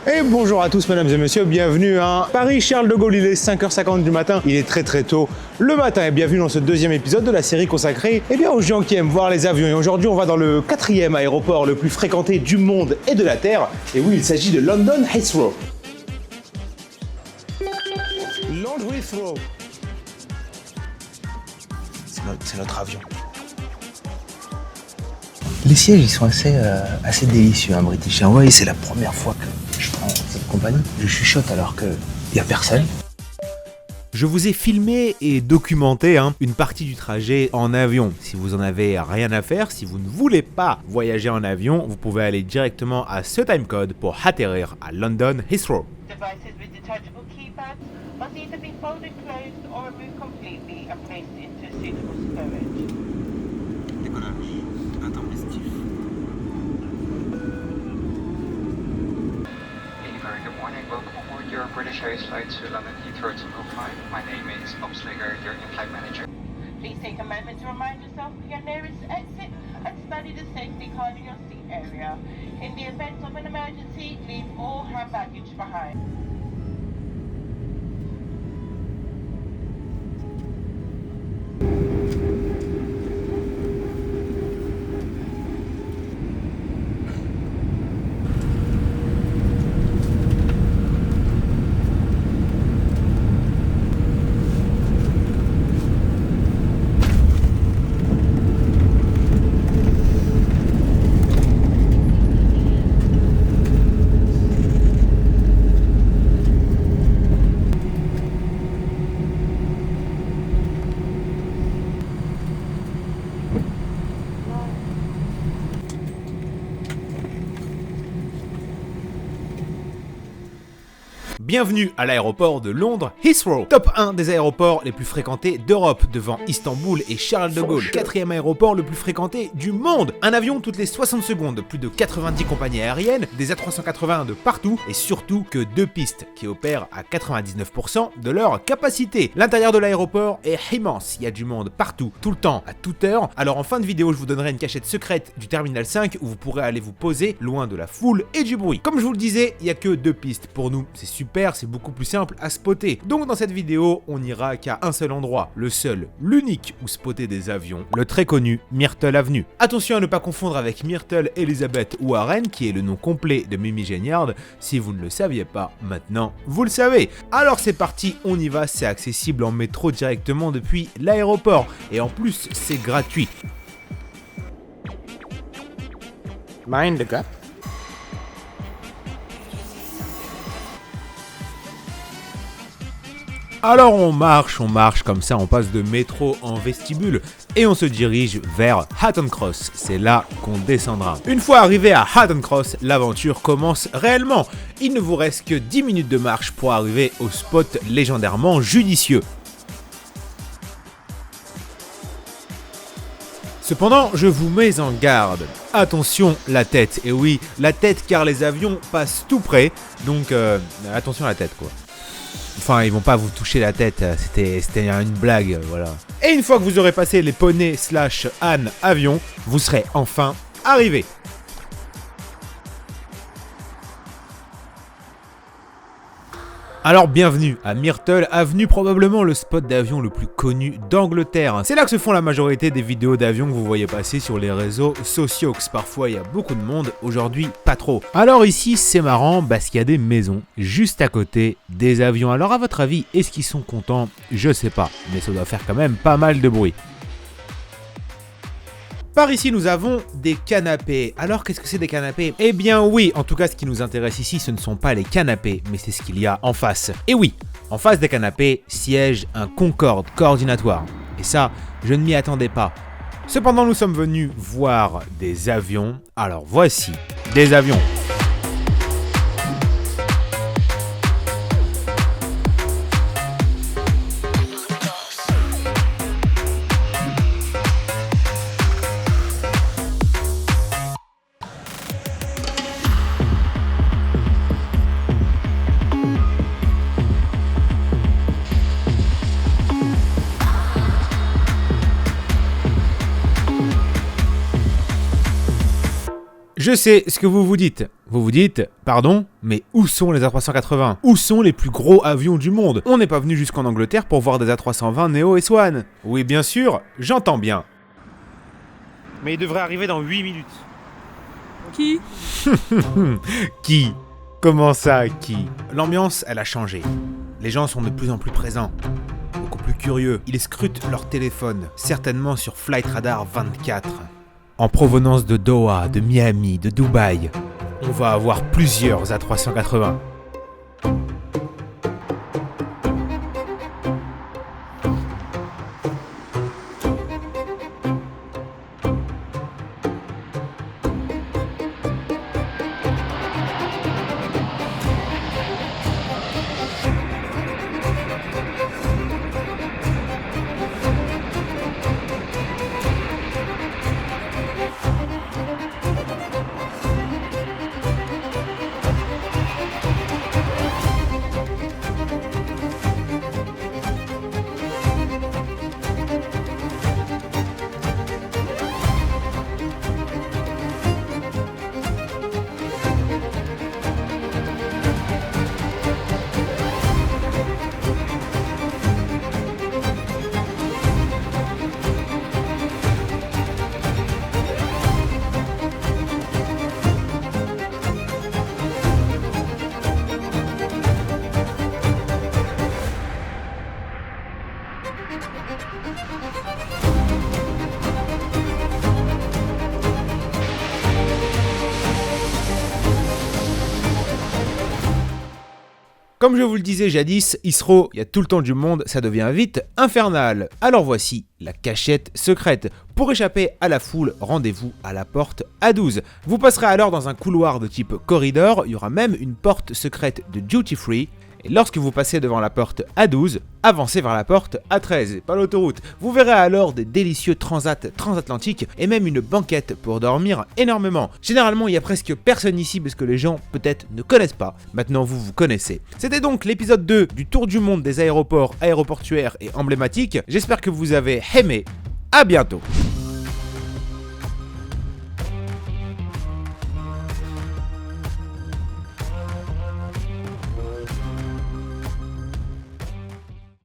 Et bonjour à tous mesdames et messieurs, bienvenue à Paris Charles de Gaulle, il est 5h50 du matin, il est très tôt le matin et bienvenue dans ce deuxième épisode de la série consacrée aux gens qui aiment voir les avions. Et aujourd'hui on va dans le 4e aéroport le plus fréquenté du monde et de la Terre, et oui il s'agit de London Heathrow. London Heathrow. C'est notre avion. Les sièges, ils sont assez délicieux, British Airways. C'est la première fois que je prends cette compagnie. Je chuchote alors qu'il n'y a personne. Je vous ai filmé et documenté une partie du trajet en avion. Si vous en avez rien à faire, si vous ne voulez pas voyager en avion, vous pouvez aller directement à ce timecode pour atterrir à London Heathrow. Devices with detachable keypads must either be folded closed or removed completely and placed into suitable storage. Décollage intempestif. Very good morning. Welcome aboard your British Airways flight to London Heathrow 205. My name is Bob Slager, your in-flight manager. Please take a moment to remind yourself of your nearest exit and study the safety card in your seat area. In the event of an emergency, leave all hand baggage behind. Bienvenue à l'aéroport de Londres Heathrow, top 1 des aéroports les plus fréquentés d'Europe, devant Istanbul et Charles de Gaulle, 4e aéroport le plus fréquenté du monde. Un avion toutes les 60 secondes, plus de 90 compagnies aériennes, des A380 de partout et surtout que 2 pistes qui opèrent à 99% de leur capacité. L'intérieur de l'aéroport est immense, il y a du monde partout, tout le temps, à toute heure. Alors en fin de vidéo, je vous donnerai une cachette secrète du terminal 5 où vous pourrez aller vous poser loin de la foule et du bruit. Comme je vous le disais, il n'y a que 2 pistes. Pour nous, c'est super, c'est beaucoup plus simple à spotter. Donc dans cette vidéo, on n'ira qu'à un seul endroit, le seul, l'unique où spotter des avions, le très connu Myrtle Avenue. Attention à ne pas confondre avec Myrtle Elizabeth Warren, qui est le nom complet de Mimi Géniard. Si vous ne le saviez pas, maintenant vous le savez. Alors c'est parti, on y va, c'est accessible en métro directement depuis l'aéroport. Et en plus, c'est gratuit. Mind the gap. Alors on marche comme ça, on passe de métro en vestibule et on se dirige vers Hatton Cross, c'est là qu'on descendra. Une fois arrivé à Hatton Cross, l'aventure commence réellement. Il ne vous reste que 10 minutes de marche pour arriver au spot légendairement judicieux. Cependant, je vous mets en garde. Attention la tête, et oui, la tête car les avions passent tout près, donc attention à la tête quoi. Enfin, ils vont pas vous toucher la tête, c'était une blague, voilà. Et une fois que vous aurez passé les poneys / ânes avions, vous serez enfin arrivé. Alors bienvenue à Myrtle Avenue, probablement le spot d'avion le plus connu d'Angleterre. C'est là que se font la majorité des vidéos d'avions que vous voyez passer sur les réseaux sociaux. Parfois il y a beaucoup de monde, aujourd'hui pas trop. Alors ici c'est marrant parce qu'il y a des maisons juste à côté des avions. Alors à votre avis, est-ce qu'ils sont contents? Je sais pas, mais ça doit faire quand même pas mal de bruit. Par ici, nous avons des canapés. Alors, qu'est-ce que c'est des canapés? Eh bien oui, en tout cas, ce qui nous intéresse ici, ce ne sont pas les canapés, mais c'est ce qu'il y a en face. Et oui, en face des canapés siège un Concorde coordinatoire. Et ça, je ne m'y attendais pas. Cependant, nous sommes venus voir des avions. Alors voici des avions. Je sais ce que vous vous dites. Vous vous dites, pardon, mais où sont les A380 ? Où sont les plus gros avions du monde ? On n'est pas venu jusqu'en Angleterre pour voir des A320 Neo et Swan. Oui, bien sûr, j'entends bien. Mais il devrait arriver dans 8 minutes. Qui? Qui ? Comment ça, qui ? L'ambiance, elle a changé. Les gens sont de plus en plus présents. Beaucoup plus curieux. Ils scrutent leur téléphone, certainement sur Flight Radar 24. En provenance de Doha, de Miami, de Dubaï, on va avoir plusieurs A380. Comme je vous le disais jadis, Heathrow, il y a tout le temps du monde, ça devient vite infernal. Alors voici la cachette secrète. Pour échapper à la foule, rendez-vous à la porte A12. Vous passerez alors dans un couloir de type corridor, il y aura même une porte secrète de duty free. Et lorsque vous passez devant la porte A12, avancez vers la porte A13, pas l'autoroute. Vous verrez alors des délicieux transatlantiques et même une banquette pour dormir énormément. Généralement, il y a presque personne ici parce que les gens peut-être ne connaissent pas. Maintenant, vous connaissez. C'était donc l'épisode 2 du tour du monde des aéroports, aéroportuaires et emblématiques. J'espère que vous avez aimé. À bientôt.